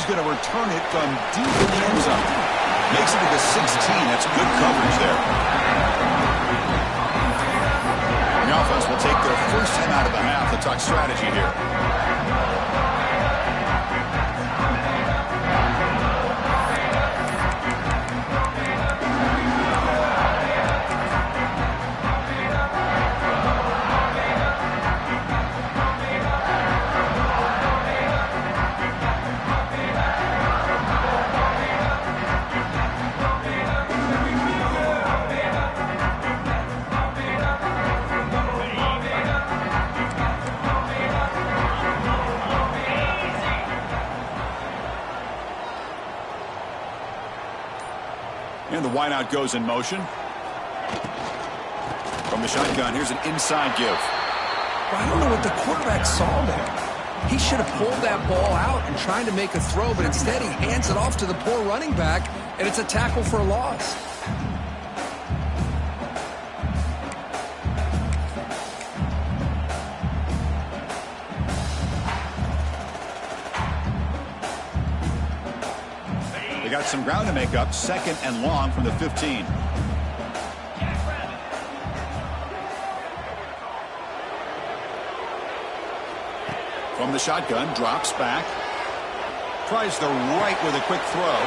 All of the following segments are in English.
he's going to return it from deep in the end zone. Makes it to the 16. That's good coverage there. The offense will take their first time out of the half to talk strategy here. And the wideout goes in motion. From the shotgun, here's an inside give. I don't know what the quarterback saw there. He should have pulled that ball out and tried to make a throw, but instead he hands it off to the poor running back, and it's a tackle for a loss. Got some ground to make up. Second and long from the 15. From the shotgun, drops back. Tries the right with a quick throw.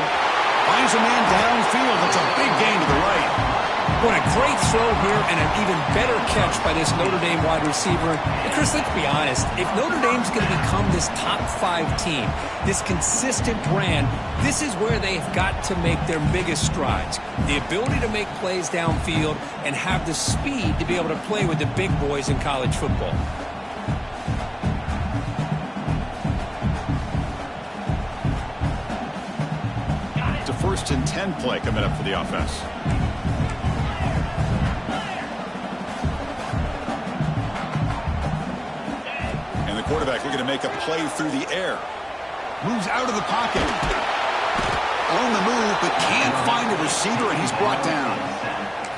Finds a man downfield. It's a big gain to the right. What a great throw here and an even better catch by this Notre Dame wide receiver. And Chris, let's be honest. If Notre Dame's going to become this top 5 team, this consistent brand, this is where they've got to make their biggest strides. The ability to make plays downfield and have the speed to be able to play with the big boys in college football. It's a 1st and 10 play coming up for the offense. Quarterback looking to make a play through the air. Moves out of the pocket. On the move, but can't find a receiver, and he's brought down.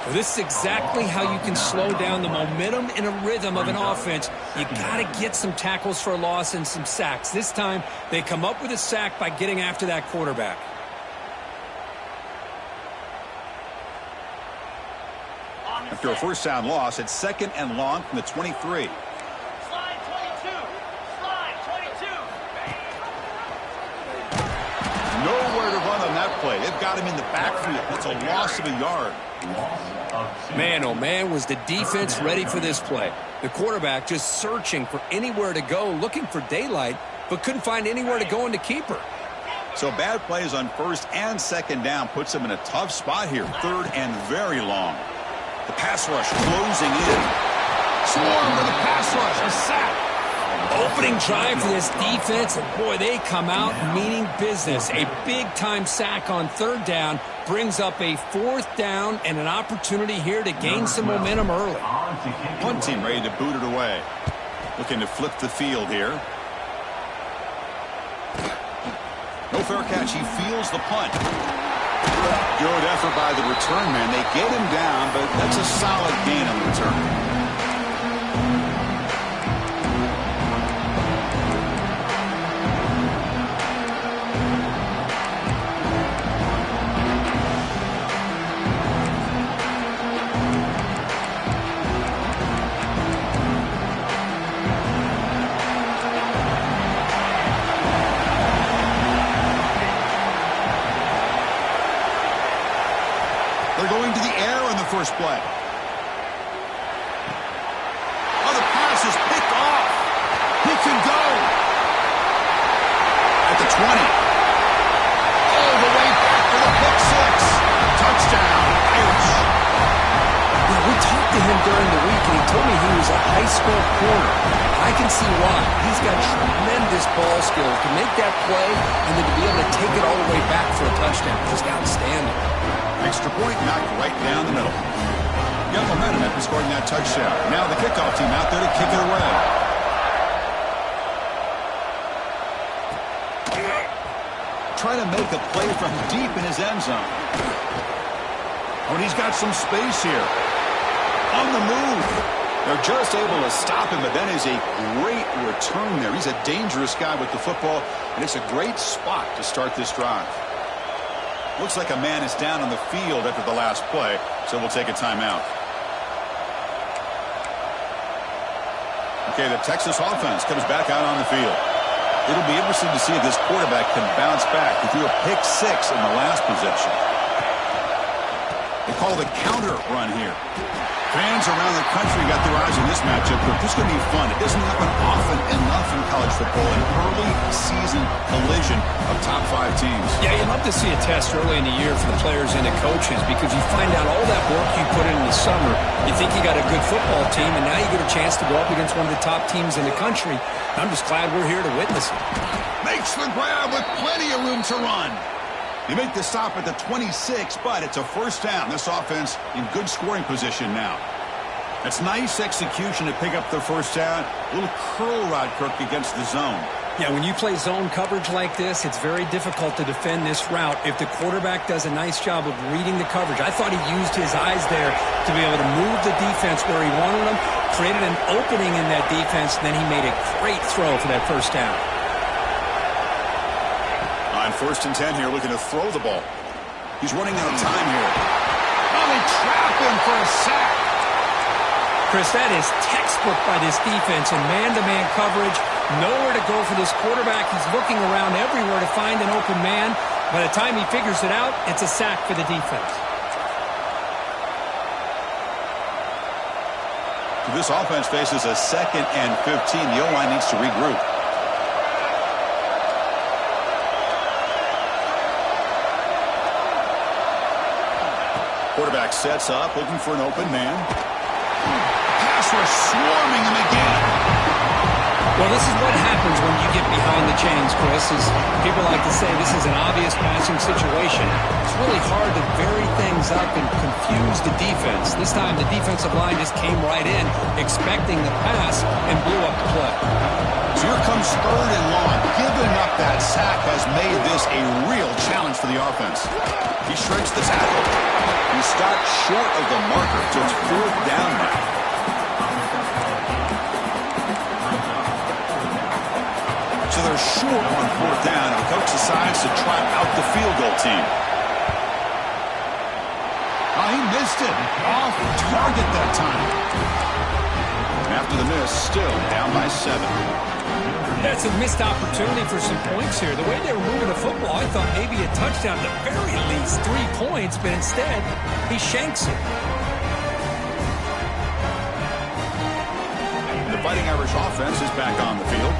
Well, this is exactly how you can slow down the momentum and a rhythm of an offense. You got to get some tackles for a loss and some sacks. This time, they come up with a sack by getting after that quarterback. After a 1st down loss, it's 2nd and long from the 23. Nowhere to run on that play. They've got him in the backfield. That's a loss of a yard. Man, oh man, was the defense ready for this play. The quarterback just searching for anywhere to go, looking for daylight, but couldn't find anywhere to go into keeper. So bad plays on 1st and 2nd down puts them in a tough spot here. 3rd and very long. The pass rush closing in. Swarm with a pass rush. A sack. Opening drive for this defense, and boy, they come out meaning business. A big-time sack on 3rd down brings up a 4th down and an opportunity here to gain some momentum early. Punt team ready to boot it away. Looking to flip the field here. No fair catch. He feels the punt. Good effort by the return man. They get him down, but that's a solid gain on the return. First play. Oh, the pass is picked off. He can go. At the 20. All the way back for the pick 6. Touchdown, Irish. Yeah, we talked to him during the week, and he told me he was a high school corner. I can see why. He's got tremendous ball skills to make that play and then to be able to take it all the way back for a touchdown. Just outstanding. Extra point knocked right down the middle. Got momentum after scoring that touchdown. Now the kickoff team out there to kick it away. Trying to make a play from deep in his end zone. Oh, and he's got some space here. On the move. They're Just able to stop him, but that is a great return there. He's a dangerous guy with the football, and it's a great spot to start this drive. Looks like a man is down on the field after the last play, so we'll take a timeout. Okay, the Texas offense comes back out on the field. It'll be interesting to see if this quarterback can bounce back. He threw a pick 6 in the last possession. They call the counter run here. Fans around the country got their eyes on this matchup, but this is going to be fun. It doesn't happen often enough in college football, an early season collision of top 5 teams. Yeah, you love to see a test early in the year for the players and the coaches because you find out all that work you put in the summer. You think you got a good football team, and now you get a chance to go up against one of the top teams in the country. I'm just glad we're here to witness it. Makes the grab with plenty of room to run. You make the stop at the 26, but it's a first down. This offense in good scoring position now. It's nice execution to pick up the first down. A little curl rod, Kirk, against the zone. Yeah, when you play zone coverage like this, it's very difficult to defend this route if the quarterback does a nice job of reading the coverage. I thought he used his eyes there to be able to move the defense where he wanted them, created an opening in that defense, and then he made a great throw for that first down. On 1st and 10 here, looking to throw the ball. He's running out of time here. Oh, they trap him for a sack. Chris, that is textbook by this defense in man-to-man coverage. Nowhere to go for this quarterback. He's looking around everywhere to find an open man. By the time he figures it out, it's a sack for the defense. This offense faces a 2nd and 15. The O-line needs to regroup. Quarterback sets up, looking for an open man. Pass rush swarming him again. Well, this is what happens when you get behind the chains, Chris. Is people like to say this is an obvious passing situation. It's really hard to vary things up and confuse the defense. This time, the defensive line just came right in, expecting the pass, and blew up the play. So here comes 3rd and long. Giving up that sack has made this a real challenge for the offense. He shrinks the tackle. He stopped short of the marker, so it's 4th down now. So they're short on 4th down, and the coach decides to try out the field goal team. Oh, he missed it. Off target that time. And after the miss, still down by 7. That's a missed opportunity for some points here. The way they were moving the football, I thought maybe a touchdown, at the very least 3 points, but instead, he shanks it. The Fighting Irish offense is back on the field.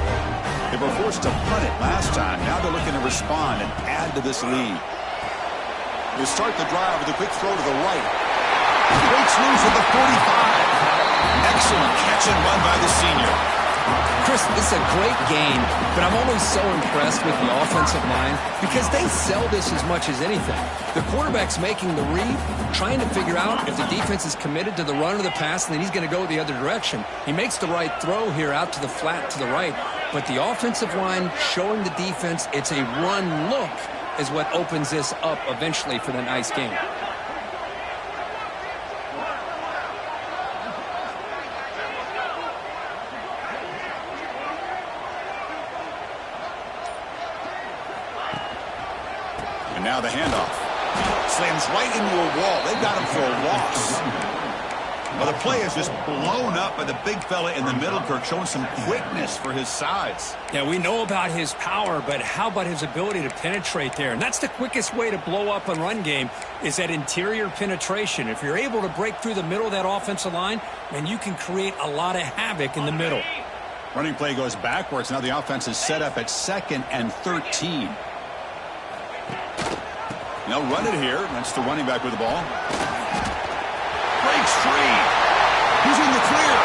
They were forced to punt it last time. Now they're looking to respond and add to this lead. They start the drive with a quick throw to the right. Breaks loose at the 45. Excellent catch and run by the senior. Chris, this is a great game, but I'm always so impressed with the offensive line because they sell this as much as anything. The quarterback's making the read, trying to figure out if the defense is committed to the run or the pass, and then he's going to go the other direction. He makes the right throw here out to the flat to the right, but the offensive line showing the defense it's a run look is what opens this up eventually for the nice game. And now the handoff. Slams right into a wall. They got him for a loss. Well, the play is just blown up by the big fella in the middle, Kirk, showing some quickness for his size. Yeah, we know about his power, but how about his ability to penetrate there? And that's the quickest way to blow up a run game is that interior penetration. If you're able to break through the middle of that offensive line, then you can create a lot of havoc in the middle. Running play goes backwards. Now the offense is set up at 2nd and 13. They'll run it here. That's the running back with the ball. Breaks free. He's in the clear.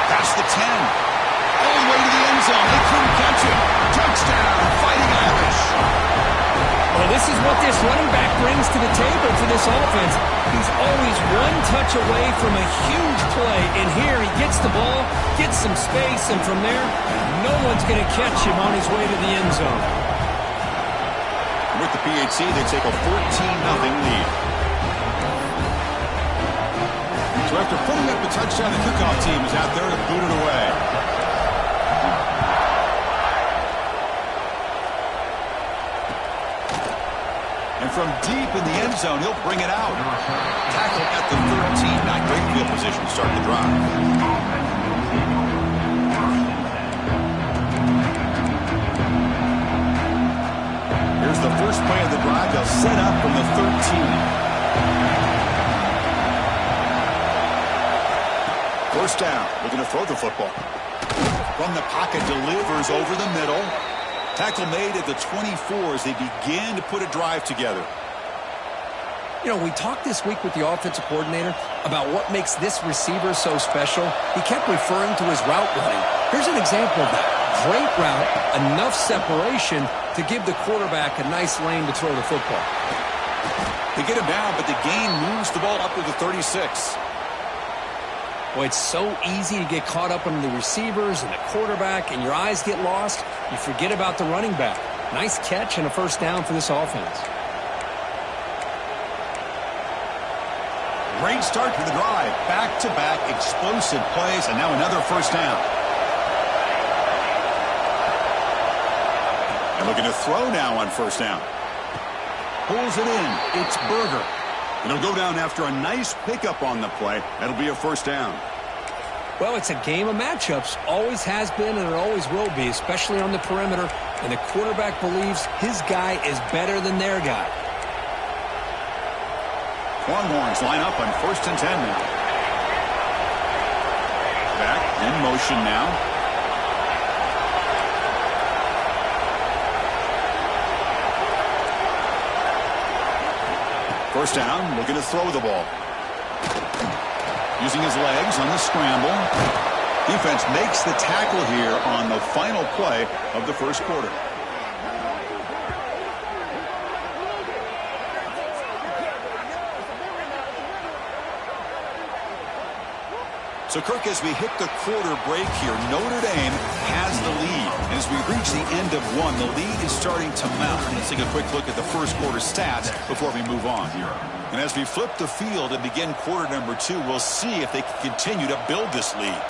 Past the 10. All the way to the end zone. They couldn't catch him. Touchdown, Fighting Irish. Well, this is what this running back brings to the table for this offense. He's always one touch away from a huge play. And here he gets the ball, gets some space, and from there, no one's going to catch him on his way to the end zone. With the PAT, they take a 14-0 lead. So after putting up the touchdown, the kickoff team is out there to boot it away. And from deep in the end zone, he'll bring it out. Tackle at the 13. Not great field position to start the drive. Here's the first play of the drive. They'll set up from the 13. First down. Looking to throw the football. From the pocket, delivers over the middle. Tackle made at the 24 as they begin to put a drive together. You know, we talked this week with the offensive coordinator about what makes this receiver so special. He kept referring to his route running. Here's an example of that. Great route, enough separation to give the quarterback a nice lane to throw the football. They get him down, but the gain moves the ball up to the 36. Boy, it's so easy to get caught up in the receivers and the quarterback, and your eyes get lost. You forget about the running back. Nice catch and a first down for this offense. Great start to the drive. Back-to-back explosive plays, and now another first down. And looking to throw now on first down. Pulls it in. It's Berger. And he'll go down after a nice pickup on the play. That'll be a first down. Well, it's a game of matchups. Always has been and it always will be, especially on the perimeter. And the quarterback believes his guy is better than their guy. Longhorns line up on 1st and 10 now. Back in motion now. First down, looking to throw the ball. Using his legs on the scramble. Defense makes the tackle here on the final play of the first quarter. So, Kirk, as we hit the quarter break here, Notre Dame has the lead. And as we reach the end of one, the lead is starting to mount. Let's take a quick look at the first quarter stats before we move on here. And as we flip the field and begin quarter number 2, we'll see if they can continue to build this lead.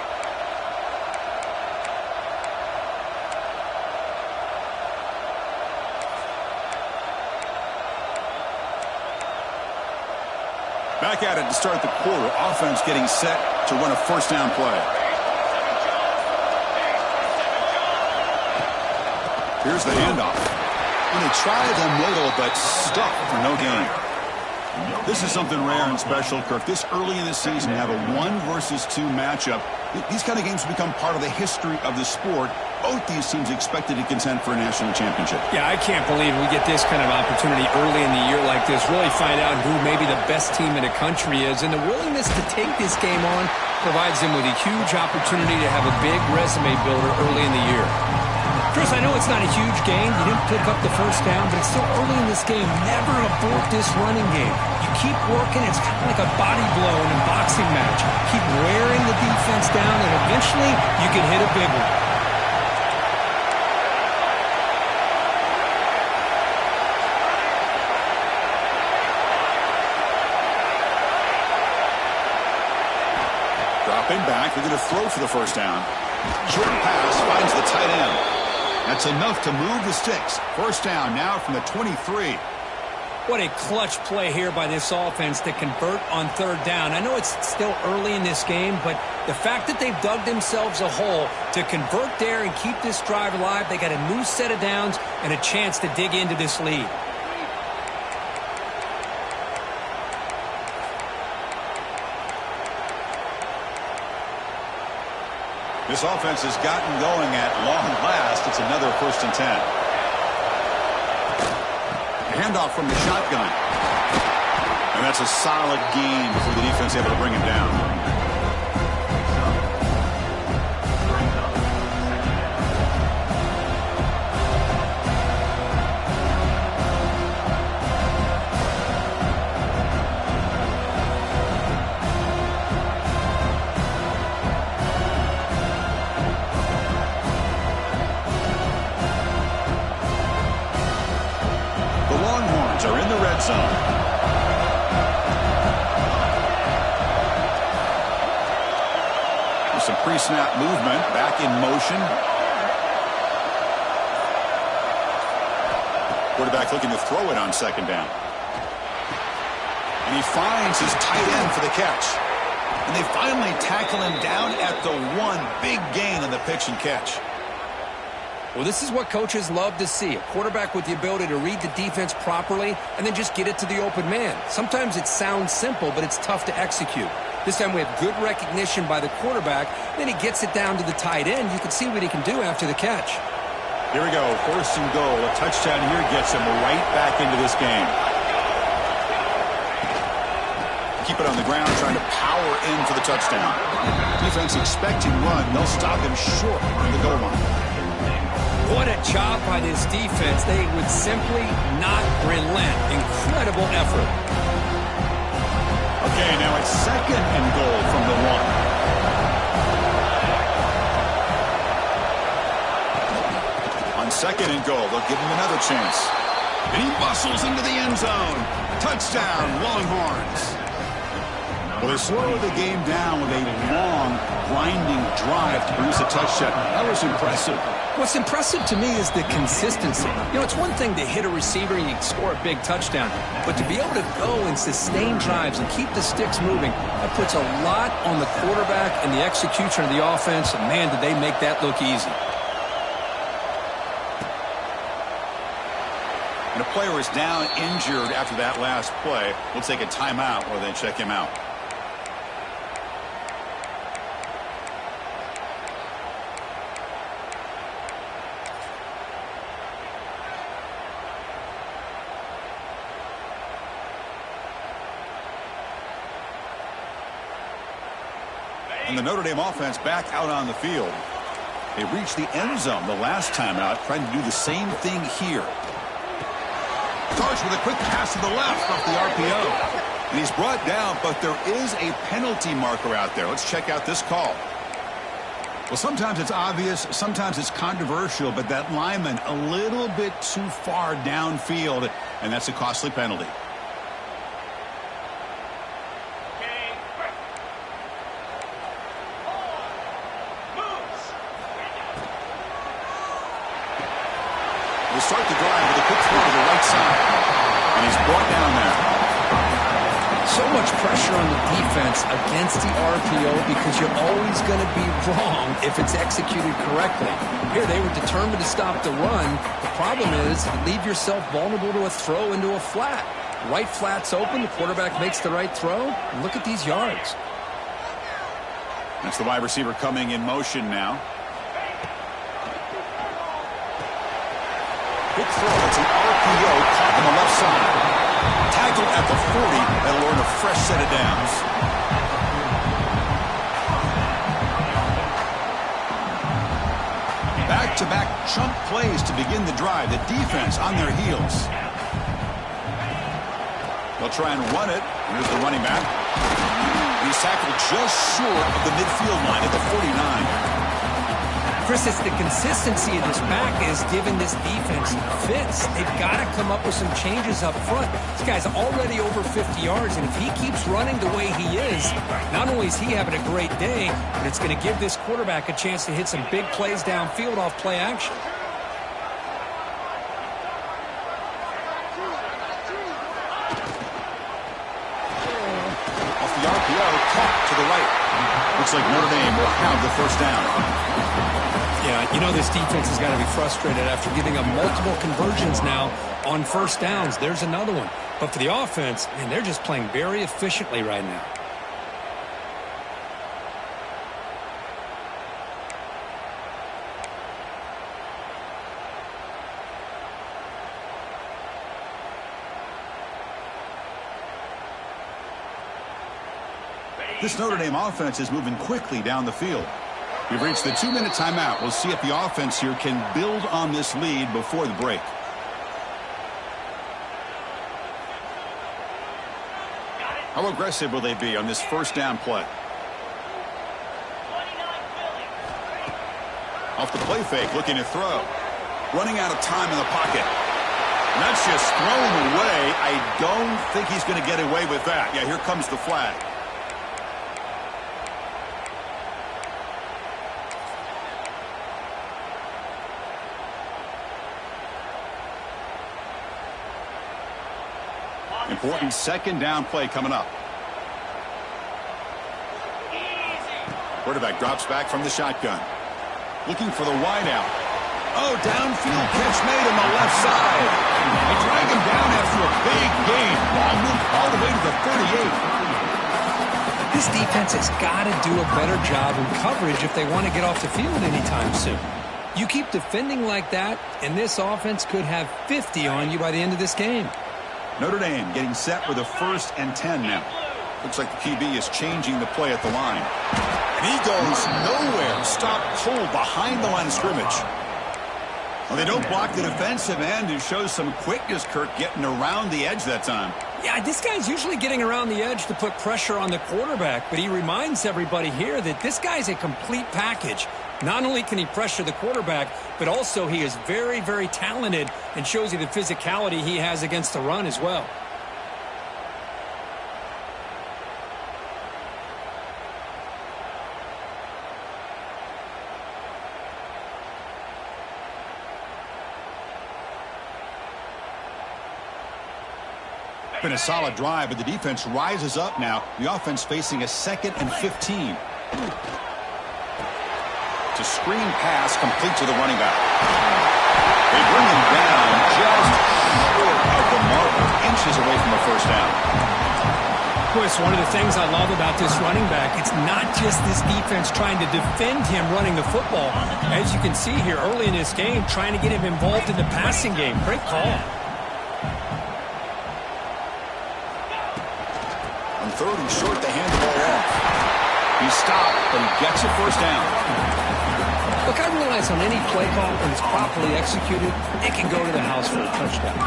Back at it to start the quarter. Offense getting set to run a first down play. Here's the handoff. And they try the middle, but stuck for no gain. This is something rare and special, Kirk. This early in the season, you have a 1 versus 2 matchup. These kind of games become part of the history of the sport. Both these teams expected to contend for a national championship. Yeah, I can't believe we get this kind of opportunity early in the year like this. Really find out who maybe the best team in the country is. And the willingness to take this game on provides them with a huge opportunity to have a big resume builder early in the year. Chris, I know it's not a huge gain. You didn't pick up the first down, but it's still early in this game. Never abort this running game. You keep working. It's kind of like a body blow in a boxing match. Keep wearing the defense down, and eventually you can hit a big one. Dropping back, they're going to throw for the first down. Short pass finds the tight end. That's enough to move the sticks. First down now from the 23. What a clutch play here by this offense to convert on third down. I know it's still early in this game, but the fact that they've dug themselves a hole to convert there and keep this drive alive, they got a new set of downs and a chance to dig into this lead. This offense has gotten going at long last. It's another 1st and 10. Handoff from the shotgun. And that's a solid gain for the defense able to bring him down. Are in the red zone. Some pre-snap movement, back in motion. Quarterback looking to throw it on second down. And he finds his tight end for the catch. And they finally tackle him down at the 1. Big gain on the pitch and catch. Well, this is what coaches love to see. A quarterback with the ability to read the defense properly and then just get it to the open man. Sometimes it sounds simple, but it's tough to execute. This time we have good recognition by the quarterback. Then he gets it down to the tight end. You can see what he can do after the catch. Here we go. 1st and goal. A touchdown here gets him right back into this game. Keep it on the ground, trying to power in for the touchdown. Defense expecting run. They'll stop him short of the goal line. What a job by this defense. They would simply not relent. Incredible effort. Okay, now it's 2nd and goal from the 1. On 2nd and goal, they'll give him another chance. And he bustles into the end zone. Touchdown, Longhorns. Well, they slowed the game down with a long, grinding drive to produce a touchdown. That was impressive. What's impressive to me is the consistency. You know, it's one thing to hit a receiver and you score a big touchdown, but to be able to go and sustain drives and keep the sticks moving, that puts a lot on the quarterback and the execution of the offense, and man, did they make that look easy. And a player is down injured after that last play. We'll take a timeout while they check him out. And the Notre Dame offense back out on the field. They reached the end zone the last time out, trying to do the same thing here. Starts with a quick pass to the left off the RPO. And he's brought down, but there is a penalty marker out there. Let's check out this call. Well, sometimes it's obvious, sometimes it's controversial, but that lineman a little bit too far downfield, and that's a costly penalty. They start the drive with a quick throw to the right side. And he's brought down there. So much pressure on the defense against the RPO because you're always going to be wrong if it's executed correctly. Here they were determined to stop the run. The problem is you leave yourself vulnerable to a throw into a flat. Right flat's open. The quarterback makes the right throw. And look at these yards. That's the wide receiver coming in motion now. Quick throw. It's an RPO caught on the left side. Tackled at the 40. That'll earn a fresh set of downs. Back-to-back chunk plays to begin the drive. The defense on their heels. They'll try and run it. Here's the running back. He's tackled just short of the midfield line at the 49. Chris, it's the consistency of this back is giving this defense fits. They've got to come up with some changes up front. This guy's already over 50 yards, and if he keeps running the way he is, not only is he having a great day, but it's going to give this quarterback a chance to hit some big plays downfield off play action. Off the RPO, caught to the right. Looks like Notre Dame will have the first down. Yeah, you know this defense has got to be frustrated after giving up multiple conversions now on first downs. There's another one. But for the offense, man, they're just playing very efficiently right now. This Notre Dame offense is moving quickly down the field. We've reached the 2-minute timeout. We'll see if the offense here can build on this lead before the break. How aggressive will they be on this first down play? Off the play fake, looking to throw. Running out of time in the pocket. And that's just thrown away. I don't think he's going to get away with that. Yeah, here comes the flag. Important second down play coming up. Quarterback drops back from the shotgun. Looking for the wide out. Oh, downfield catch made on the left side. They drag him down after a big gain. Ball moved all the way to the 38. This defense has got to do a better job in coverage if they want to get off the field anytime soon. You keep defending like that, and this offense could have 50 on you by the end of this game. Notre Dame getting set with a 1st and 10 now. Looks like the QB is changing the play at the line. And he goes nowhere. Stopped cold behind the line of scrimmage. Well, they don't block the defensive end, who shows some quickness, Kirk, getting around the edge that time. Yeah, this guy's usually getting around the edge to put pressure on the quarterback, but he reminds everybody here that this guy's a complete package. Not only can he pressure the quarterback, but also he is very, very talented and shows you the physicality he has against the run as well. Been a solid drive, but the defense rises up now. The offense facing a 2nd and 15. To screen pass complete to the running back. They bring him down just short of the marker, inches away from a 1st down. Boy, it's one of the things I love about this running back. It's not just this defense trying to defend him running the football. As you can see here early in this game, trying to get him involved in the passing game. Great call. On 3rd and short, they hand the ball off. He stopped, but he gets a 1st down. Look, I realize on any play call, when it's properly executed, it can go to the house for a touchdown.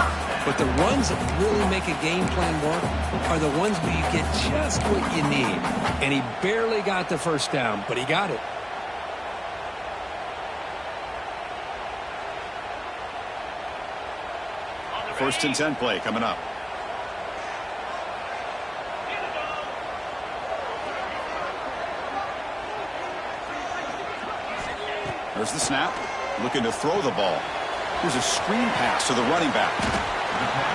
But the runs that really make a game plan work are the ones where you get just what you need. And he barely got the 1st down, but he got it. First and 10 play coming up. There's the snap. Looking to throw the ball. Here's a screen pass to the running back.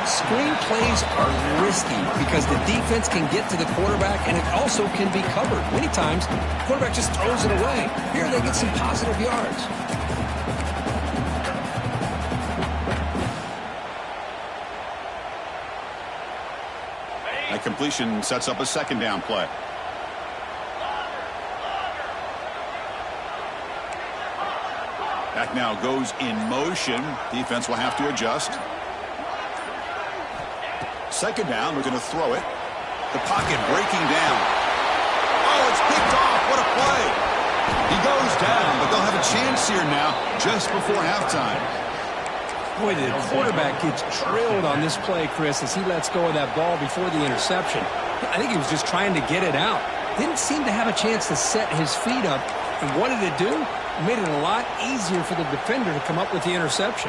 Screen plays are risky because the defense can get to the quarterback, and it also can be covered. Many times, the quarterback just throws it away. Here they get some positive yards. That completion sets up a 2nd down play. Back now goes in motion. Defense will have to adjust. 2nd down, we're going to throw it. The pocket breaking down. Oh, it's picked off. What a play. He goes down, but they'll have a chance here now just before halftime. Boy, the quarterback gets drilled on this play, Chris, as he lets go of that ball before the interception. I think he was just trying to get it out. Didn't seem to have a chance to set his feet up. And what did it do? It made it a lot easier for the defender to come up with the interception.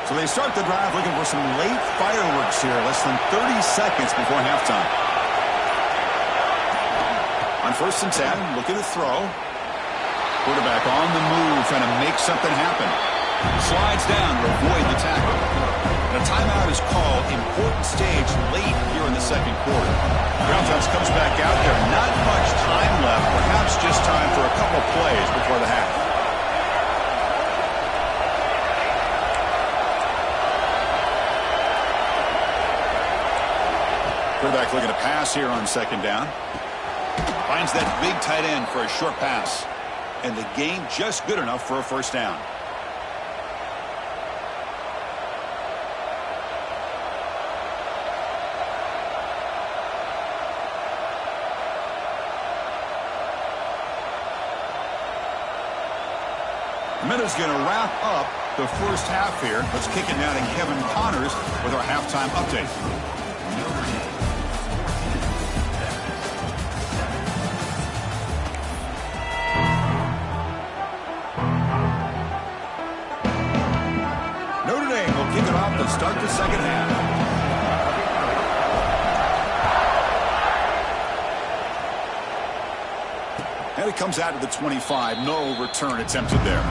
So they start the drive looking for some late fireworks here, less than 30 seconds before halftime. On 1st and 10, looking to throw. Quarterback on the move, trying to make something happen. Slides down to avoid the tackle. And a timeout is called. Important stage late here in the 2nd quarter. The offense comes back out there. Not much time left. Perhaps just time for a couple plays before the half. Quarterback looking to pass here on 2nd down. Finds that big tight end for a short pass. And the gain just good enough for a 1st down. The minute's going to wrap up the 1st half here. Let's kick it now to Kevin Connors with our halftime update. Notre Dame will kick it off to start the 2nd half. And it comes out to the 25. No return attempted there.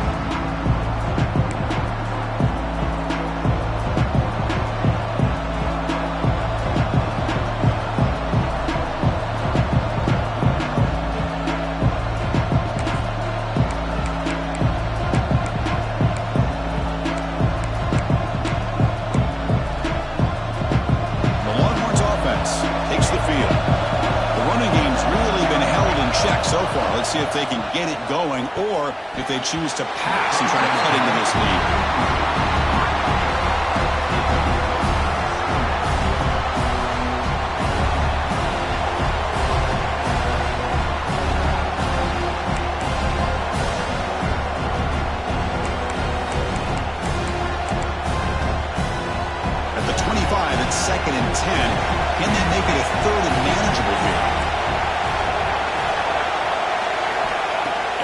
they can get it going or if they choose to pass and try to cut into this lead. Second and 10. Can they make it a third and manageable here?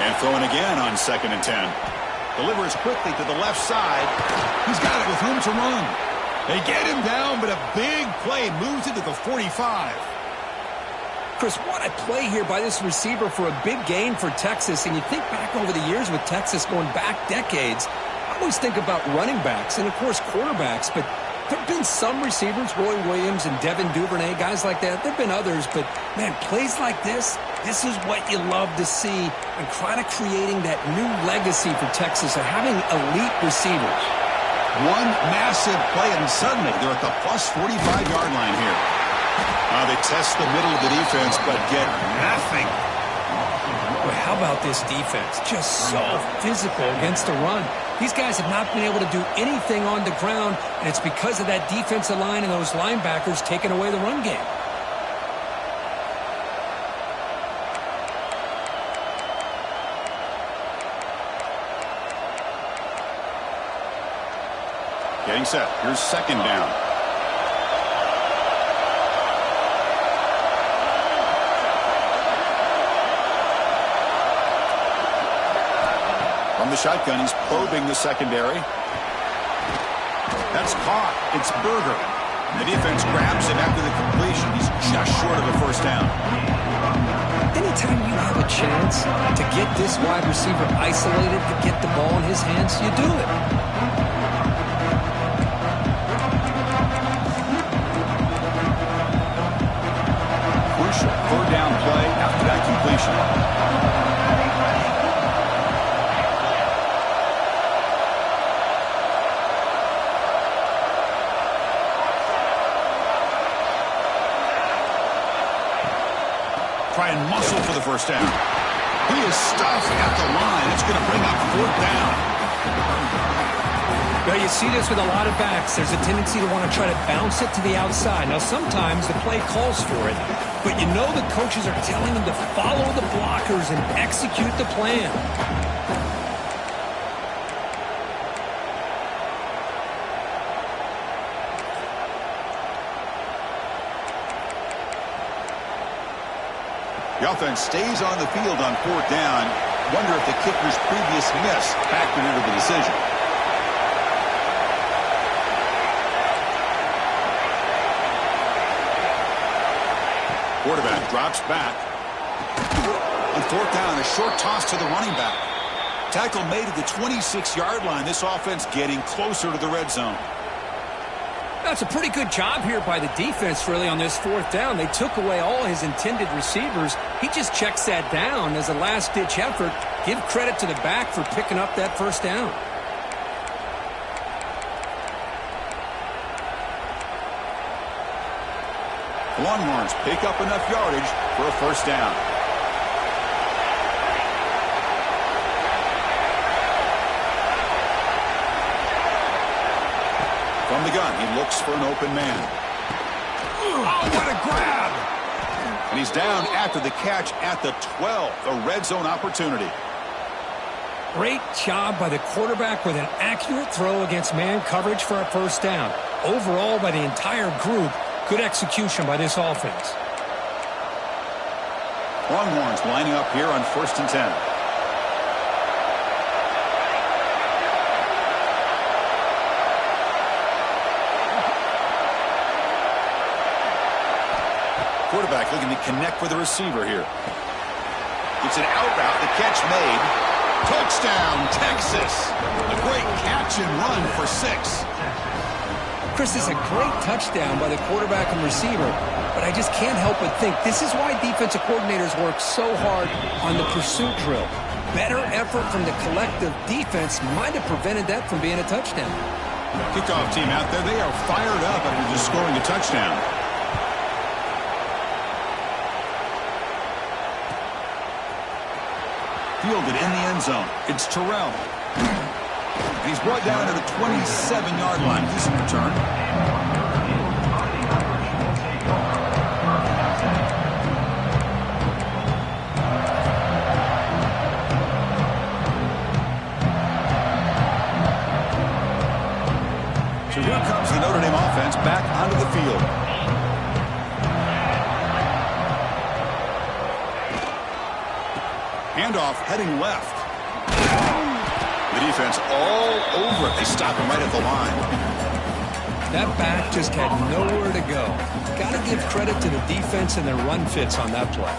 And throwing again on second and 10. Delivers quickly to the left side. He's got it with room to run. They get him down, but a big play moves it to the 45. Chris, what a play here by this receiver for a big gain for Texas. And you think back over the years with Texas going back decades, I always think about running backs and, of course, quarterbacks, but there have been some receivers, Roy Williams and Devin Duvernay, guys like that. There have been others, but, man, plays like this is what you love to see and kind of creating that new legacy for Texas of having elite receivers. One massive play, and suddenly they're at the plus 45-yard line here. They test the middle of the defense, but get nothing. Well, how about this defense? Just so physical against the run. These guys have not been able to do anything on the ground, and it's because of that defensive line and those linebackers taking away the run game. Getting set. Here's second down. From the shotgun, he's probing the secondary. That's caught. It's Berger. The defense grabs him after the completion. He's just short of a first down. Anytime you have a chance to get this wide receiver isolated, to get the ball in his hands, you do it. Crucial third down play after that completion. Try and muscle for the first down. He is stuffed at the line. It's going to bring up fourth down. Well, you see this with a lot of backs. There's a tendency to want to try to bounce it to the outside. Now, sometimes the play calls for it, but you know the coaches are telling them to follow the blockers and execute the plan. The offense stays on the field on fourth down. Wonder if the kicker's previous miss factored into the decision. Quarterback drops back. On fourth down, a short toss to the running back. Tackle made at the 26-yard line. This offense getting closer to the red zone. That's a pretty good job here by the defense, really, on this fourth down. They took away all his intended receivers. He just checks that down as a last-ditch effort. Give credit to the back for picking up that first down. Longhorns pick up enough yardage for a first down. From the gun, he looks for an open man. Oh, what a grab! And he's down after the catch at the 12, a red zone opportunity. Great job by the quarterback with an accurate throw against man coverage for a first down. Overall, by the entire group, good execution by this offense. Longhorns lining up here on 1st and 10. Quarterback looking to connect with the receiver here. It's an out route. The catch made. Touchdown, Texas. A great catch and run for 6. Chris, this is a great touchdown by the quarterback and receiver, but I just can't help but think this is why defensive coordinators work so hard on the pursuit drill. Better effort from the collective defense might have prevented that from being a touchdown. Kickoff team out there, they are fired up after just scoring a touchdown. fielded in the end zone. It's Terrell. And he's brought down to the 27-yard line. Decent return. So here comes the Notre Dame offense back onto the field. Handoff heading left. The defense all over it. They stop him right at the line. That back just had nowhere to go. Got to give credit to the defense and their run fits on that play.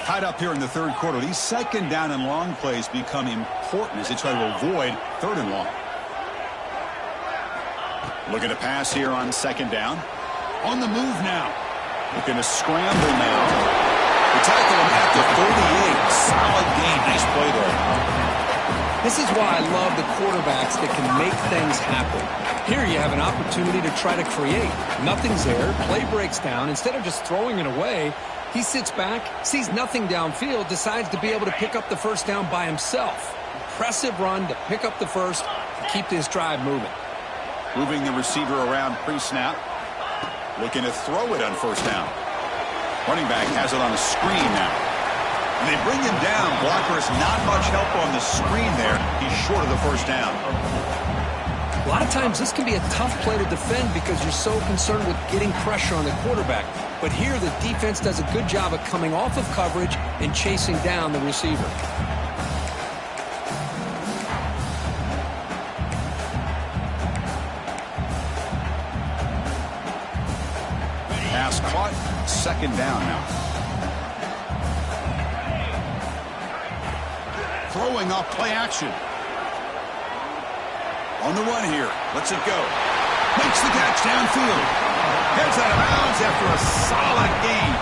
Tied up here in the third quarter. These second down and long plays become important as they try to avoid third and long. Looking to pass here on second down. On the move now. Looking to scramble now. They tackle him at the 38. Solid gain. Nice play there. This is why I love the quarterbacks that can make things happen. Here you have an opportunity to try to create. Nothing's there. Play breaks down. Instead of just throwing it away, he sits back, sees nothing downfield, decides to be able to pick up the first down by himself. Impressive run to pick up the first, to keep this drive moving. Moving the receiver around pre-snap. Looking to throw it on first down. Running back has it on the screen now. And they bring him down. Blocker has not much help on the screen there. He's short of the first down. A lot of times this can be a tough play to defend because you're so concerned with getting pressure on the quarterback. But here the defense does a good job of coming off of coverage and chasing down the receiver. Pass caught. Second down now. Throwing off play action. On the run here. Lets it go. Makes the catch downfield. Heads out of bounds after a solid gain.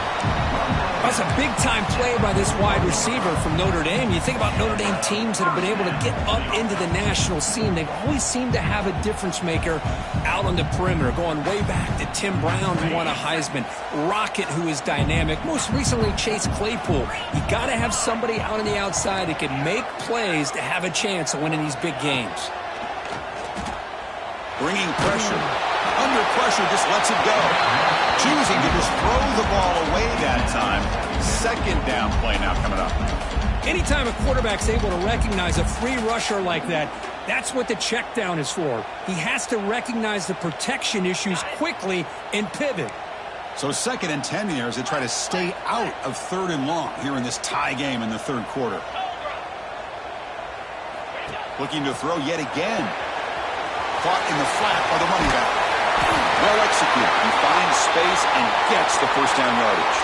That's a big-time play by this wide receiver from Notre Dame. You think about Notre Dame teams that have been able to get up into the national scene. They've always seemed to have a difference maker out on the perimeter, going way back to Tim Brown, who won a Heisman, Rocket, who is dynamic, most recently Chase Claypool. You got to have somebody out on the outside that can make plays to have a chance of winning these big games. Bringing pressure. Under pressure, just lets it go. Choosing to just throw the ball away that time. Second down play now coming up. Anytime a quarterback's able to recognize a free rusher like that, that's what the check down is for. He has to recognize the protection issues quickly and pivot. So 2nd and 10 here as they try to stay out of third and long here in this tie game in the third quarter. Looking to throw yet again. Caught in the flat by the running back. Well executed. He finds space and gets the first down yardage.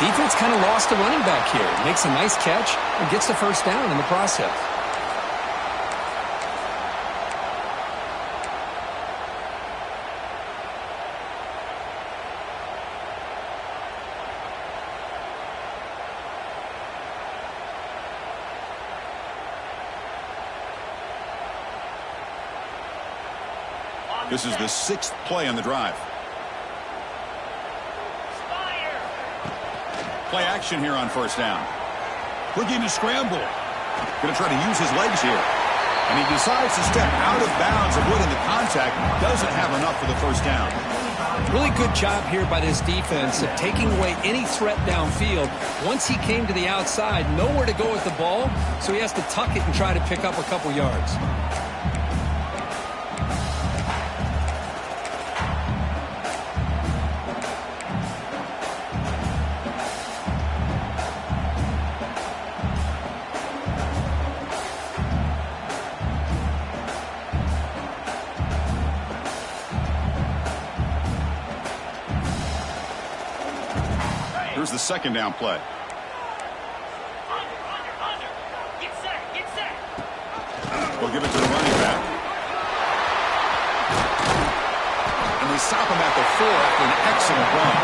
Defense kind of lost the running back here. Makes a nice catch and gets the first down in the process. This is the 6th play on the drive. Play action here on first down. Looking to scramble. Going to try to use his legs here. And he decides to step out of bounds, avoiding the contact. Doesn't have enough for the first down. Really good job here by this defense of taking away any threat downfield. Once he came to the outside, nowhere to go with the ball, so he has to tuck it and try to pick up a couple yards. Here's the second down play. We'll give it to the running back. And they stop him at the 4 after an excellent run.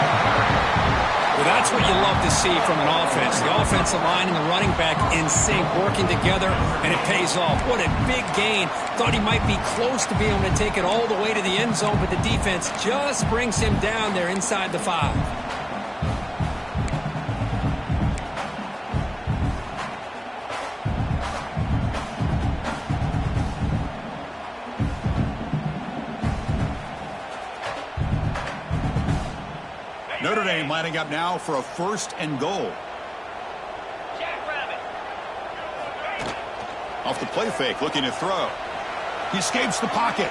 Well, that's what you love to see from an offense. The offensive line and the running back in sync, working together, and it pays off. What a big gain. Thought he might be close to being able to take it all the way to the end zone, but the defense just brings him down there inside the 5. Notre Dame lining up now for a 1st and goal. Off the play fake, looking to throw. He escapes the pocket.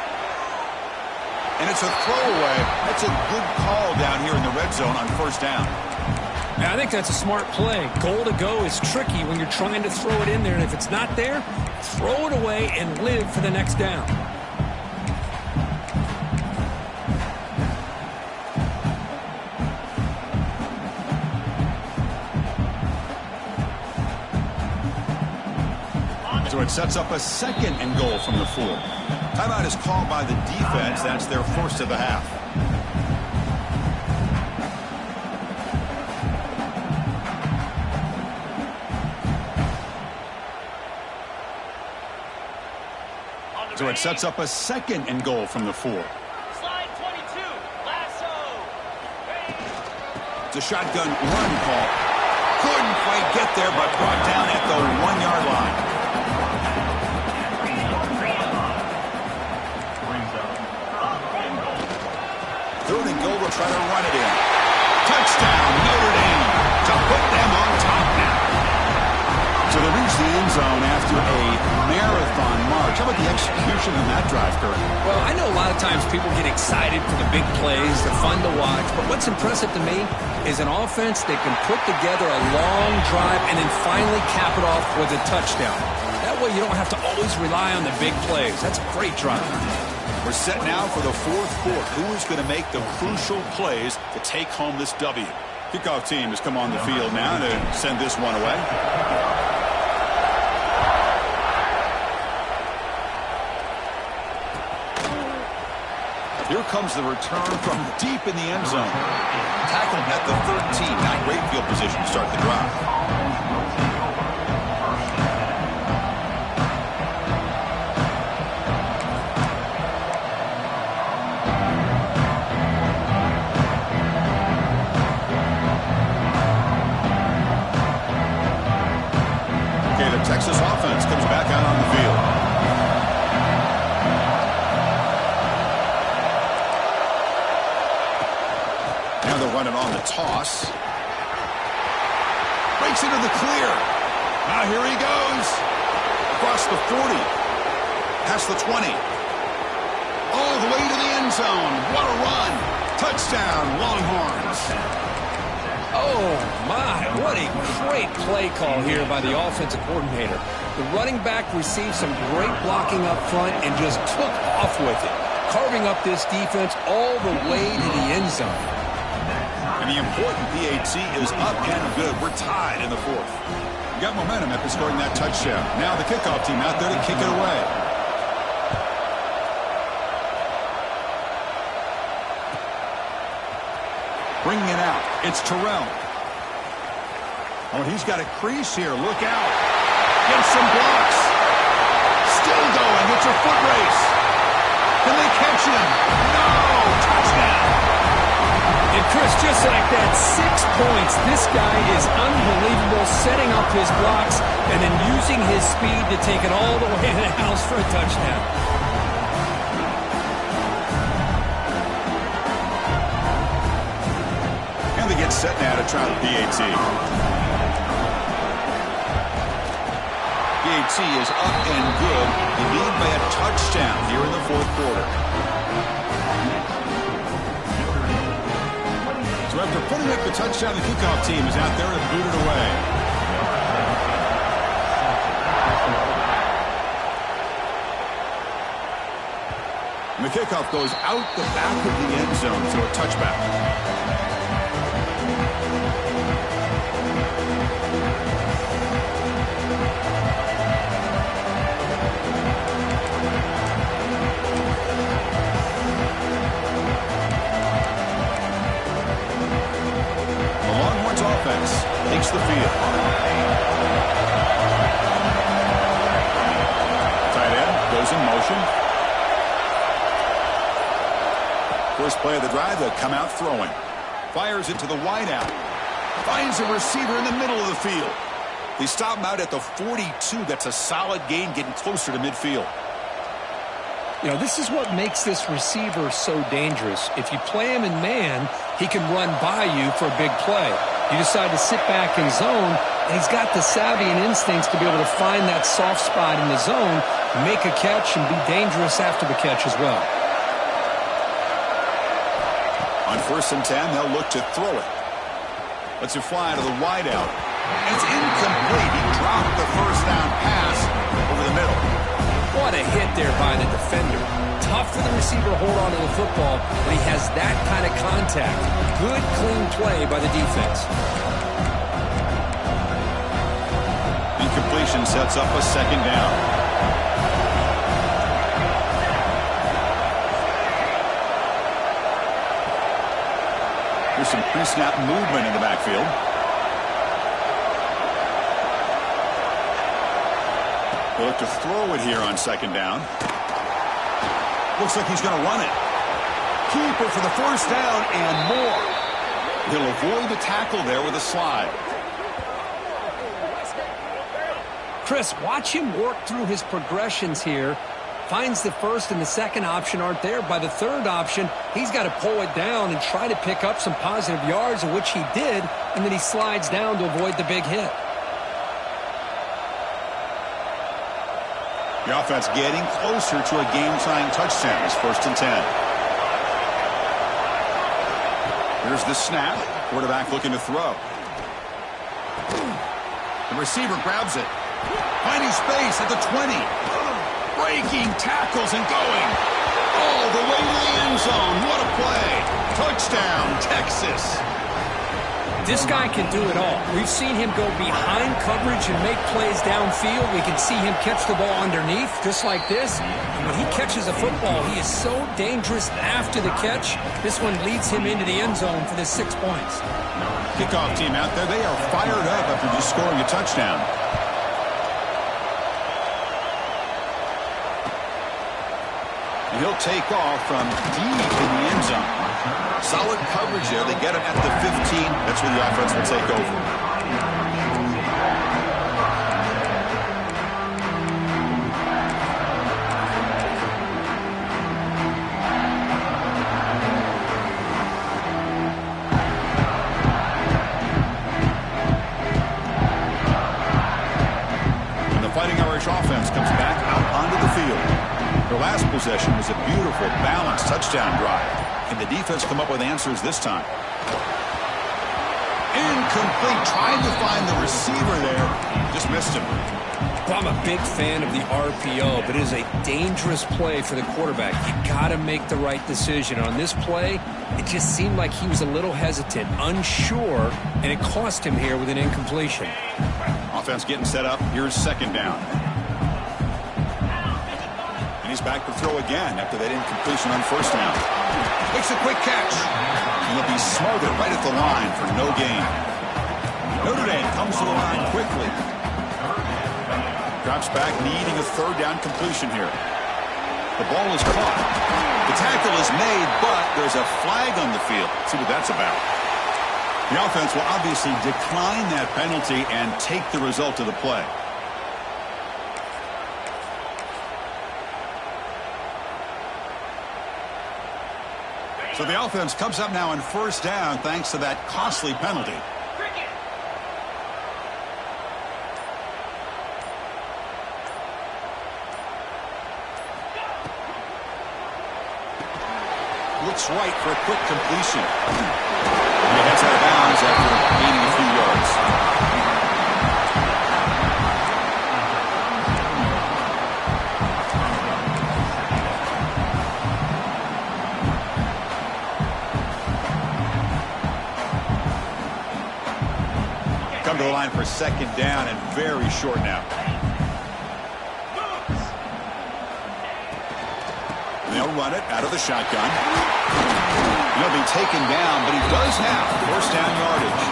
And it's a throwaway. That's a good call down here in the red zone on 1st down. I think that's a smart play. Goal to go is tricky when you're trying to throw it in there. And if it's not there, throw it away and live for the next down. So it sets up a 2nd and goal from the 4. Timeout is called by the defense. That's their 1st of the half. So it sets up a 2nd and goal from the 4. Slide 22, lasso. It's a shotgun run call. Couldn't quite get there, but brought down at the 1-yard line. 3rd and goal, will try to run it in. Touchdown, Notre Dame, to put them on top now. So they reach the end zone after a marathon march. How about the execution on that drive, Kurt? Well, I know a lot of times people get excited for the big plays. They're fun to watch. But what's impressive to me is an offense that can put together a long drive and then finally cap it off with a touchdown. That way you don't have to always rely on the big plays. That's a great drive. We're set now for the 4th quarter. Who is going to make the crucial plays to take home this W? Kickoff team has come on the field now to send this one away. Here comes the return from deep in the end zone. Tackled at the 13. Not great field position to start the drive. Texas offense comes back out on the field. Now they're running on the toss. Breaks into the clear. Now here he goes. Across the 40. Past the 20. All the way to the end zone. What a run. Touchdown, Longhorns. Oh, my. What a great play call here by the offensive coordinator. The running back received some great blocking up front and just took off with it, carving up this defense all the way to the end zone. And the important PAT is up and good. We're tied in the 4th. We got momentum after scoring that touchdown. Now the kickoff team out there to kick it away. Bringing it out. It's Terrell. Oh, he's got a crease here. Look out. Gets some blocks. Still going. It's a foot race. Can they catch him? No. Touchdown. And Chris, just like that, 6 points. This guy is unbelievable, setting up his blocks and then using his speed to take it all the way to the house for a touchdown. They get set now to try the PAT. PAT is up and good. They lead by a touchdown here in the 4th quarter. So after putting up the touchdown, the kickoff team is out there to boot it away. And the kickoff goes out the back of the end zone, so a touchback. takes the field. Tight end goes in motion. First play of the drive, they'll come out throwing. Fires it to the wideout. Finds a receiver in the middle of the field. They stop him out at the 42. That's a solid gain, getting closer to midfield. You know, this is what makes this receiver so dangerous. If you play him in man, he can run by you for a big play. You decide to sit back in zone, and he's got the savvy and instincts to be able to find that soft spot in the zone, make a catch, and be dangerous after the catch as well. On 1st and 10, they'll look to throw it. Lets it fly to the wideout. It's incomplete. He dropped the first down pass over the middle. What a hit there by the defender. Tough for the receiver to hold on to the football, but he has that kind of contact. Good, clean play by the defense. Incompletion sets up a 2nd down. There's some pre-snap movement in the backfield. They look to throw it here on 2nd down. Looks like he's going to run it. Keeper for the 1st down and more. He'll avoid the tackle there with a slide. Chris, watch him work through his progressions here. Finds the 1st and the 2nd option aren't there. By the 3rd option, he's got to pull it down and try to pick up some positive yards, of which he did, and then he slides down to avoid the big hit. The offense getting closer to a game-tying touchdown. It's 1st and 10. Here's the snap. Quarterback looking to throw. The receiver grabs it. Finding space at the 20. Breaking tackles and going all the way to the end zone. What a play. Touchdown, Texas. This guy can do it all. We've seen him go behind coverage and make plays downfield. We can see him catch the ball underneath, just like this. And when he catches a football, he is so dangerous after the catch. This one leads him into the end zone for the 6 points. Kickoff team out there, they are fired up after just scoring a touchdown. He'll take off from deep in the end zone. Solid coverage there. They get him at the 15. That's where the offense will take over. And the Fighting Irish offense comes back out onto the field. Their last possession was a beautiful, balanced touchdown drive. Can the defense come up with answers this time? Incomplete. Trying to find the receiver there. Just missed him. Well, I'm a big fan of the RPO, but it is a dangerous play for the quarterback. You got to make the right decision. On this play, it just seemed like he was a little hesitant, unsure, and it cost him here with an incompletion. Offense getting set up. Here's 2nd down. He's back to throw again after that incompletion on 1st down. Makes a quick catch. And he'll be smothered right at the line for no gain. Notre Dame comes to the line quickly. Drops back, needing a 3rd down completion here. The ball is caught. The tackle is made, but there's a flag on the field. Let's see what that's about. The offense will obviously decline that penalty and take the result of the play. So the offense comes up now on 1st down thanks to that costly penalty. Looks right for a quick completion. And he heads out of bounds after gaining a few yards. Come to the line for 2nd down and very short now. They'll run it out of the shotgun. He'll be taken down, but he does have 1st down yardage.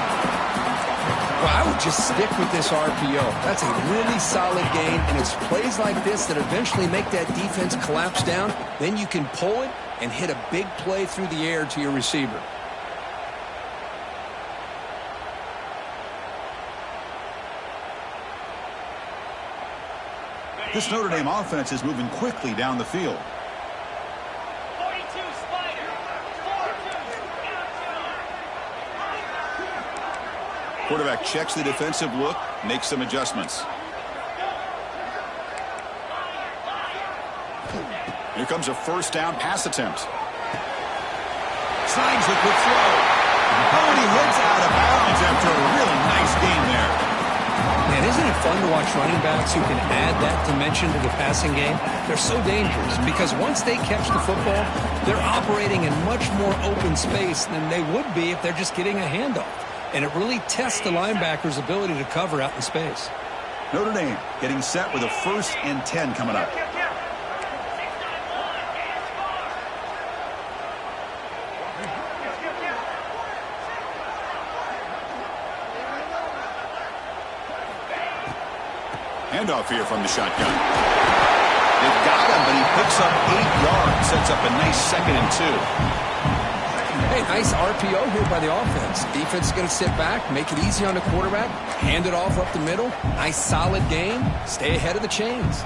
Well, I would just stick with this RPO. That's a really solid game, and it's plays like this that eventually make that defense collapse down. Then you can pull it and hit a big play through the air to your receiver. This Notre Dame offense is moving quickly down the field. 42 Spider. 4-2. Quarterback checks the defensive look, makes some adjustments. Here comes a first down pass attempt. Signs the quick throw. Oh, and he heads out of bounds after a really nice game there. Man, isn't it fun to watch running backs who can add that dimension to the passing game? They're so dangerous because once they catch the football, they're operating in much more open space than they would be if they're just getting a handoff. And it really tests the linebacker's ability to cover out in space. Notre Dame getting set with a 1st and 10 coming up. Handoff here from the shotgun. They've got him, but he picks up 8 yards, sets up a nice 2nd and 2. Hey, nice RPO here by the offense. Defense is going to sit back, make it easy on the quarterback, hand it off up the middle. Nice solid game. Stay ahead of the chains.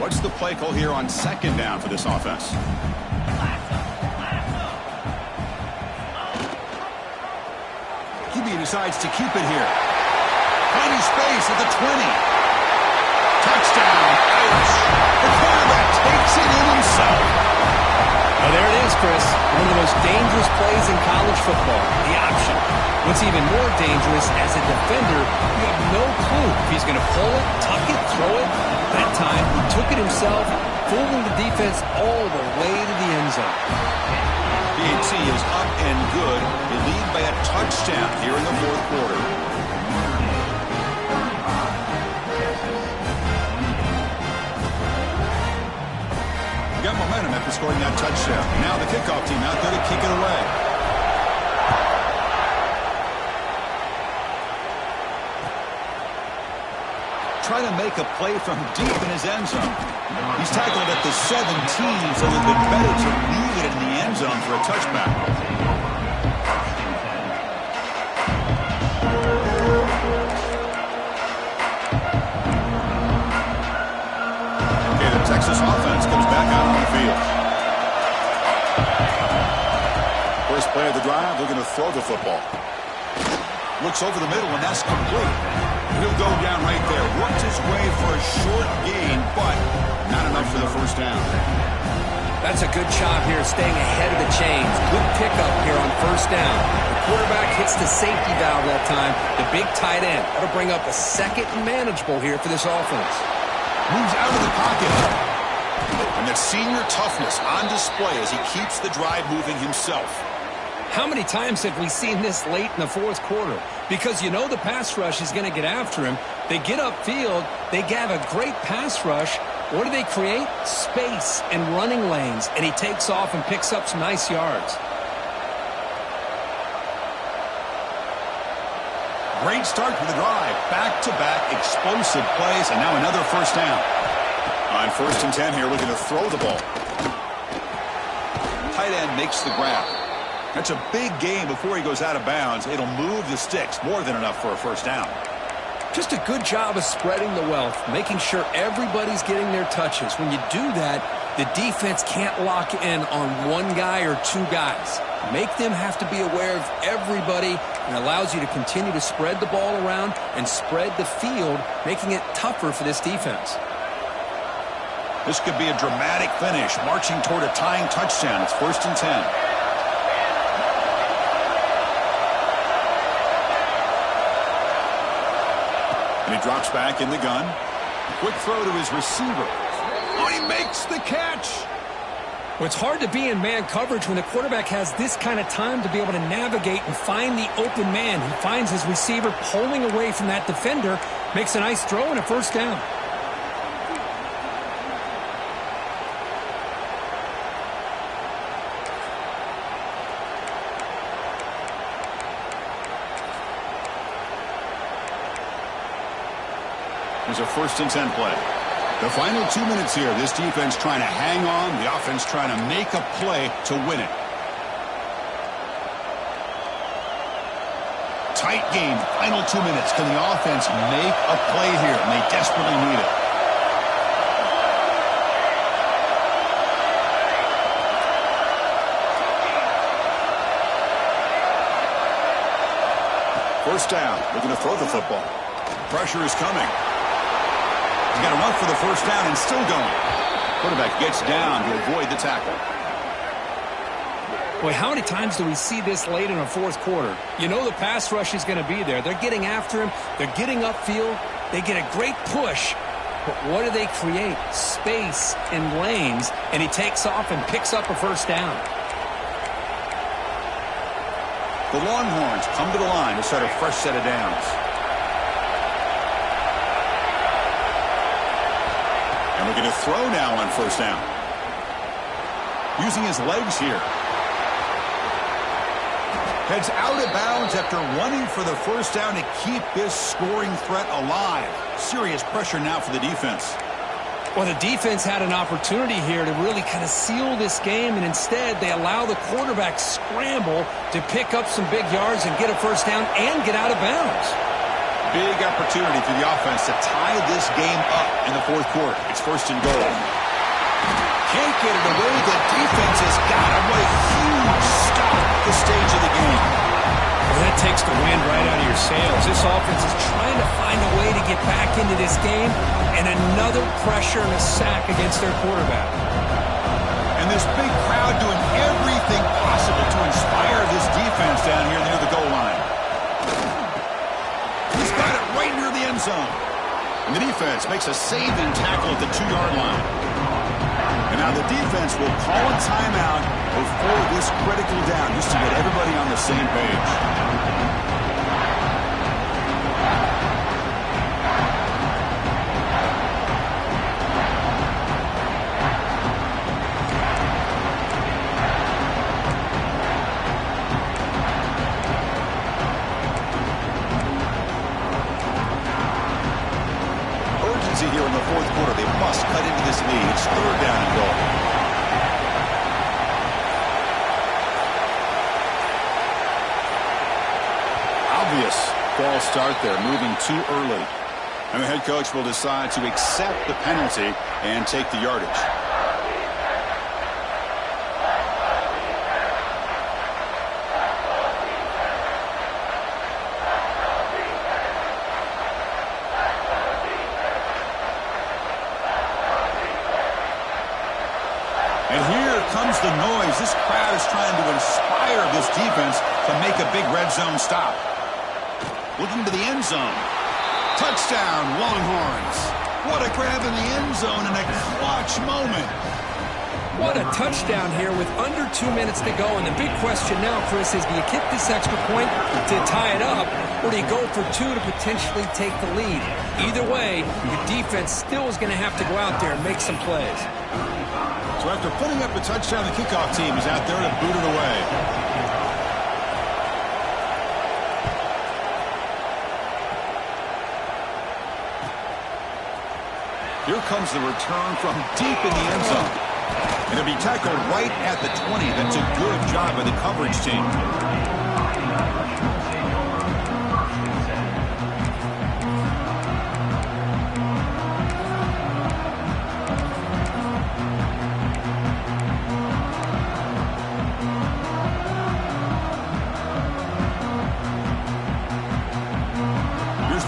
What's the play call here on 2nd down for this offense? QB decides to keep it here. Finding space at the 20. Touchdown, Irish. The quarterback takes it in himself. Well, there it is, Chris. One of the most dangerous plays in college football, the option. What's even more dangerous, as a defender, you have no clue if he's going to pull it, tuck it, throw it. That time, he took it himself, fooling the defense all the way to the end zone. PAT is up and good. They lead by a touchdown here in the 4th quarter. They got momentum after scoring that touchdown. Now the kickoff team out there to kick it away. Trying to make a play from deep in his end zone. He's tackled at the 17, so a little bit better to leave it in the end zone for a touchback. Okay, the Texas offense comes back out on the field. First play of the drive, they're going to throw the football. Looks over the middle, and that's complete. He'll go down right there. Worked his way for a short gain, but not enough for the first down. That's a good job here, staying ahead of the chains. Good pickup here on first down. The quarterback hits the safety valve that time. The big tight end. That'll bring up a 2nd and manageable here for this offense. Moves out of the pocket. And that senior toughness on display as he keeps the drive moving himself. How many times have we seen this late in the 4th quarter? Because you know the pass rush is going to get after him. They get upfield. They have a great pass rush. What do they create? Space and running lanes. And he takes off and picks up some nice yards. Great start to the drive. Back-to-back explosive plays, and now another first down. On 1st and 10 here, we're going to throw the ball. Tight end makes the grab. That's a big gain before he goes out of bounds. It'll move the sticks, more than enough for a first down. Just a good job of spreading the wealth, making sure everybody's getting their touches. When you do that, the defense can't lock in on one guy or 2 guys. Make them have to be aware of everybody, and allows you to continue to spread the ball around and spread the field, making it tougher for this defense. This could be a dramatic finish, marching toward a tying touchdown. It's 1st and 10. And he drops back in the gun. Quick throw to his receiver. Oh, he makes the catch. Well, it's hard to be in man coverage when the quarterback has this kind of time to be able to navigate and find the open man. He finds his receiver pulling away from that defender, makes a nice throw and a first down. Here's a 1st and 10 play. The final 2 minutes here. This defense trying to hang on. The offense trying to make a play to win it. Tight game. Final 2 minutes. Can the offense make a play here? And they desperately need it. First down. Looking to throw the football. Pressure is coming. He's got enough for the 1st down and still going. Quarterback gets down to avoid the tackle. Boy, how many times do we see this late in a 4th quarter? You know the pass rush is going to be there. They're getting after him. They're getting upfield. They get a great push. But what do they create? Space and lanes. And he takes off and picks up a 1st down. The Longhorns come to the line to start a fresh set of downs. And we're going to throw now on 1st down. Using his legs here. Heads out of bounds after running for the 1st down to keep this scoring threat alive. Serious pressure now for the defense. Well, the defense had an opportunity here to really kind of seal this game, and instead they allow the quarterback scramble to pick up some big yards and get a 1st down and get out of bounds. Big opportunity for the offense to tie this game up in the 4th quarter. It's 1st and goal. Can't get it away. The defense has got him. What a huge stop at this stage of the game. Well, that takes the wind right out of your sails. This offense is trying to find a way to get back into this game, and another pressure and a sack against their quarterback. And this big crowd doing everything possible to inspire this defense down here near the goal line. He's got it right near the end zone. And the defense makes a saving tackle at the 2-yard line. And now the defense will call a timeout before this critical down just to get everybody on the same page. Here in the 4th quarter, they must cut into this lead. It's 3rd down and goal. Obvious false start there, moving too early. And the head coach will decide to accept the penalty and take the yardage. And here comes the noise. This crowd is trying to inspire this defense to make a big red zone stop. Looking to the end zone. Touchdown, Longhorns. What a grab in the end zone in a clutch moment. What a touchdown here with under 2 minutes to go. And the big question now, Chris, is do you kick this extra point to tie it up, or do you go for 2 to potentially take the lead? Either way, your defense still is going to have to go out there and make some plays. So after putting up a touchdown, the kickoff team is out there to boot it away. Here comes the return from deep in the end zone. And it'll be tackled right at the 20. That's a good job by the coverage team.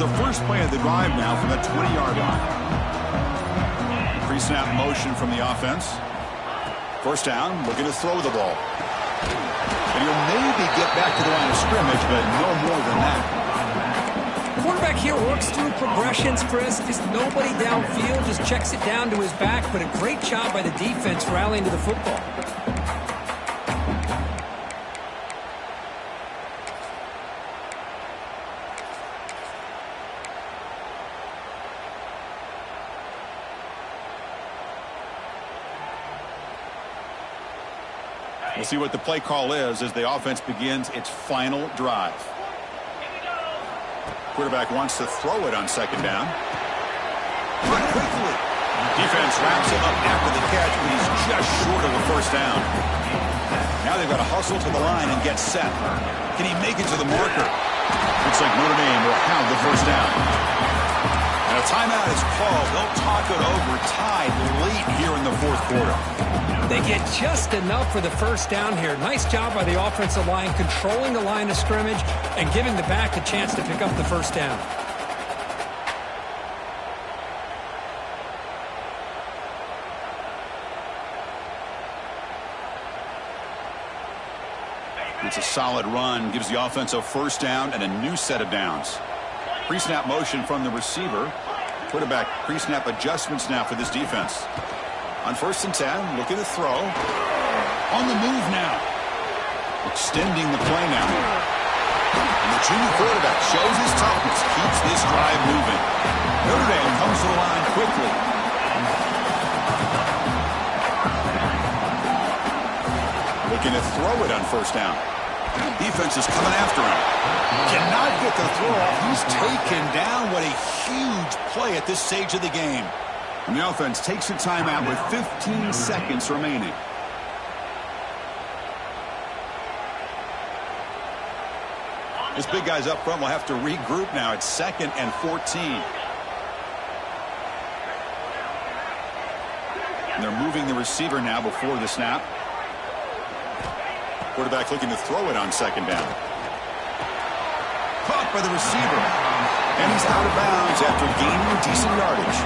The first play of the drive now from the 20-yard line. Pre-snap motion from the offense. 1st down, looking to throw the ball. And he'll maybe get back to the line of scrimmage, but no more than that. Quarterback here works through progressions, Chris. Just nobody downfield, just checks it down to his back, but a great job by the defense rallying to the football. We'll see what the play call is as the offense begins its final drive. Quarterback wants to throw it on 2nd down. defense wraps him up after the catch, but he's just short of a first down. Now they've got to hustle to the line and get set. Can he make it to the marker? Looks like Notre Dame will have the first down. And a timeout is called. They'll talk it over, tied late here in the fourth quarter. They get just enough for the first down here. Nice job by the offensive line, controlling the line of scrimmage and giving the back a chance to pick up the first down. It's a solid run, gives the offense a first down and a new set of downs. Pre-snap motion from the receiver. Quarterback pre-snap adjustments now for this defense. On 1st and 10, looking to throw. On the move now. Extending the play now. And the junior quarterback shows his toughness, keeps this drive moving. Notre Dame comes to the line quickly. Looking to throw it on 1st down. Defense is coming after him. Cannot get the throw off. He's taken down. What a huge play at this stage of the game. And the offense takes a timeout with 15 seconds remaining. This big guy's up front will have to regroup now. It's 2nd and 14. And they're moving the receiver now before the snap. Quarterback looking to throw it on 2nd down. Caught by the receiver. And he's out of bounds after gaining decent yardage.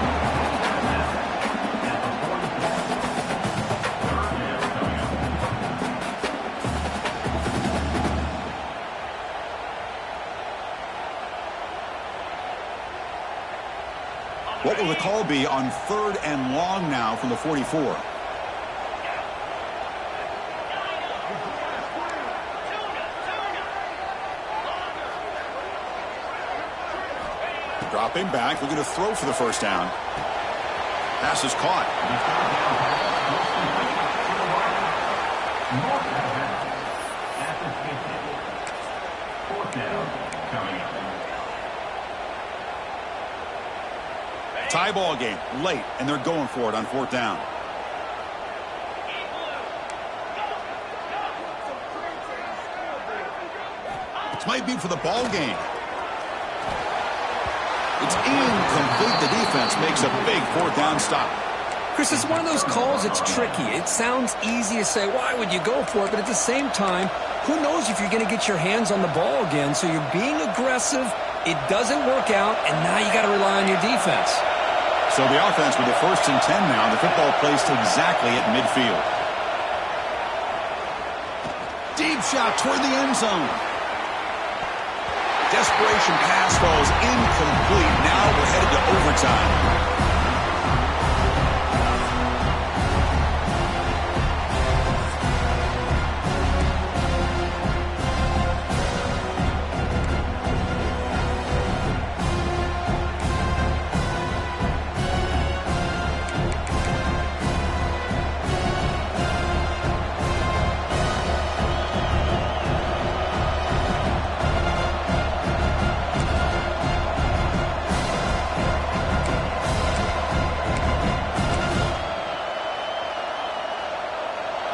What will the call be on 3rd and long now from the 44? Dropping back, looking to throw for the first down. Pass is caught. Tie ball game, late, and they're going for it on 4th down. This might be for the ball game. It's incomplete. The defense makes a big 4th down stop. Chris, it's one of those calls that's tricky. It sounds easy to say, why would you go for it? But at the same time, who knows if you're going to get your hands on the ball again. So you're being aggressive. It doesn't work out, and now you got to rely on your defense. So the offense with the 1st and 10 now. The football placed exactly at midfield. Deep shot toward the end zone. Desperation pass falls incomplete. Now we're headed to overtime.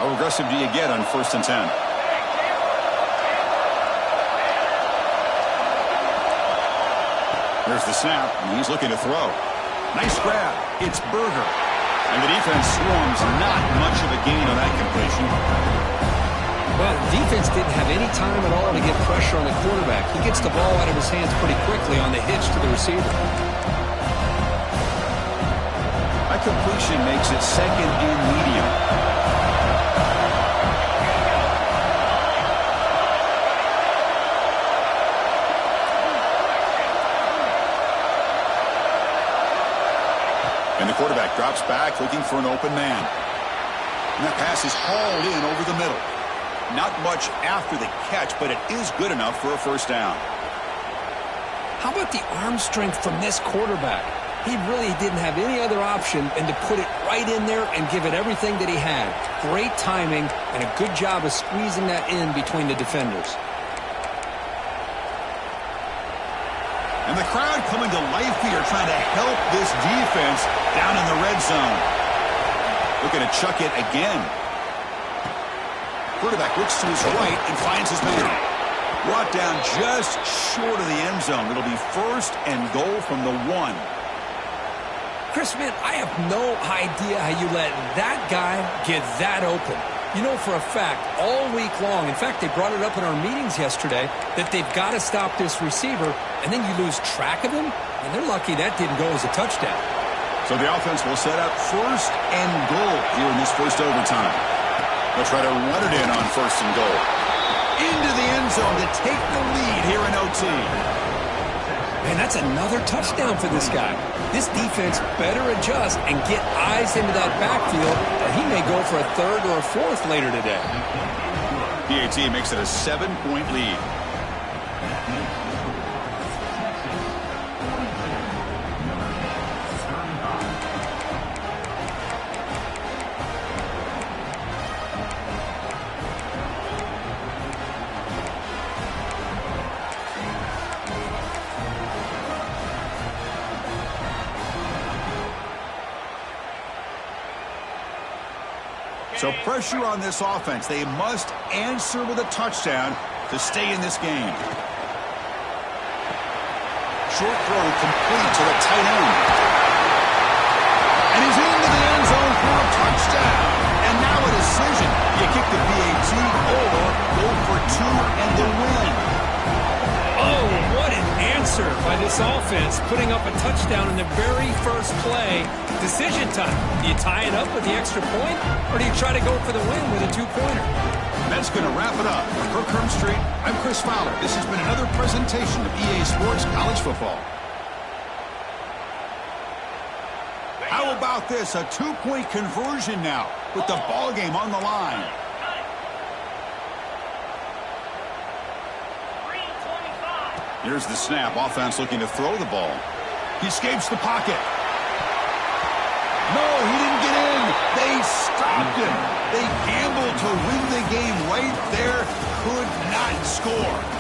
How aggressive do you get on 1st and 10? There's the snap, and he's looking to throw. Nice grab. It's Berger. And the defense swarms. Not much of a gain on that completion. Well, the defense didn't have any time at all to get pressure on the quarterback. He gets the ball out of his hands pretty quickly on the hitch to the receiver. That completion makes it 2nd and medium. And the quarterback drops back, looking for an open man. And that pass is hauled in over the middle. Not much after the catch, but it is good enough for a first down. How about the arm strength from this quarterback? He really didn't have any other option than to put it right in there and give it everything that he had. Great timing and a good job of squeezing that in between the defenders. And the crowd coming to life here, trying to help this defense down in the red zone. Looking to chuck it again. Quarterback looks to his right and finds his man. Brought down just short of the end zone. It'll be 1st and goal from the 1. Chris, man, I have no idea how you let that guy get that open. You know for a fact, all week long, in fact, they brought it up in our meetings yesterday, that they've got to stop this receiver, and then you lose track of him, and they're lucky that didn't go as a touchdown. So the offense will set up 1st and goal here in this first overtime. They'll try to run it in on 1st and goal. Into the end zone to take the lead here in OT. Man, that's another touchdown for this guy. This defense better adjust and get eyes into that backfield, or he may go for a 3rd or a 4th later today. PAT makes it a 7-point lead. So pressure on this offense. They must answer with a touchdown to stay in this game. Short throw complete to the tight end. And he's into the end zone for a touchdown. And now a decision. You kick the PAT or go for 2 and the win. Oh, what an answer by this offense, putting up a touchdown in the very first play. Decision time. Do you tie it up with the extra point, or do you try to go for the win with a 2-pointer? That's going to wrap it up. For Kirk Herbstreit, I'm Chris Fowler. This has been another presentation of EA Sports College Football. How about this? A 2-point conversion now with the ball game on the line. 3:25. Here's the snap. Offense looking to throw the ball. He escapes the pocket. No, he didn't get in. They stopped him. They gambled to win the game right there. Could not score.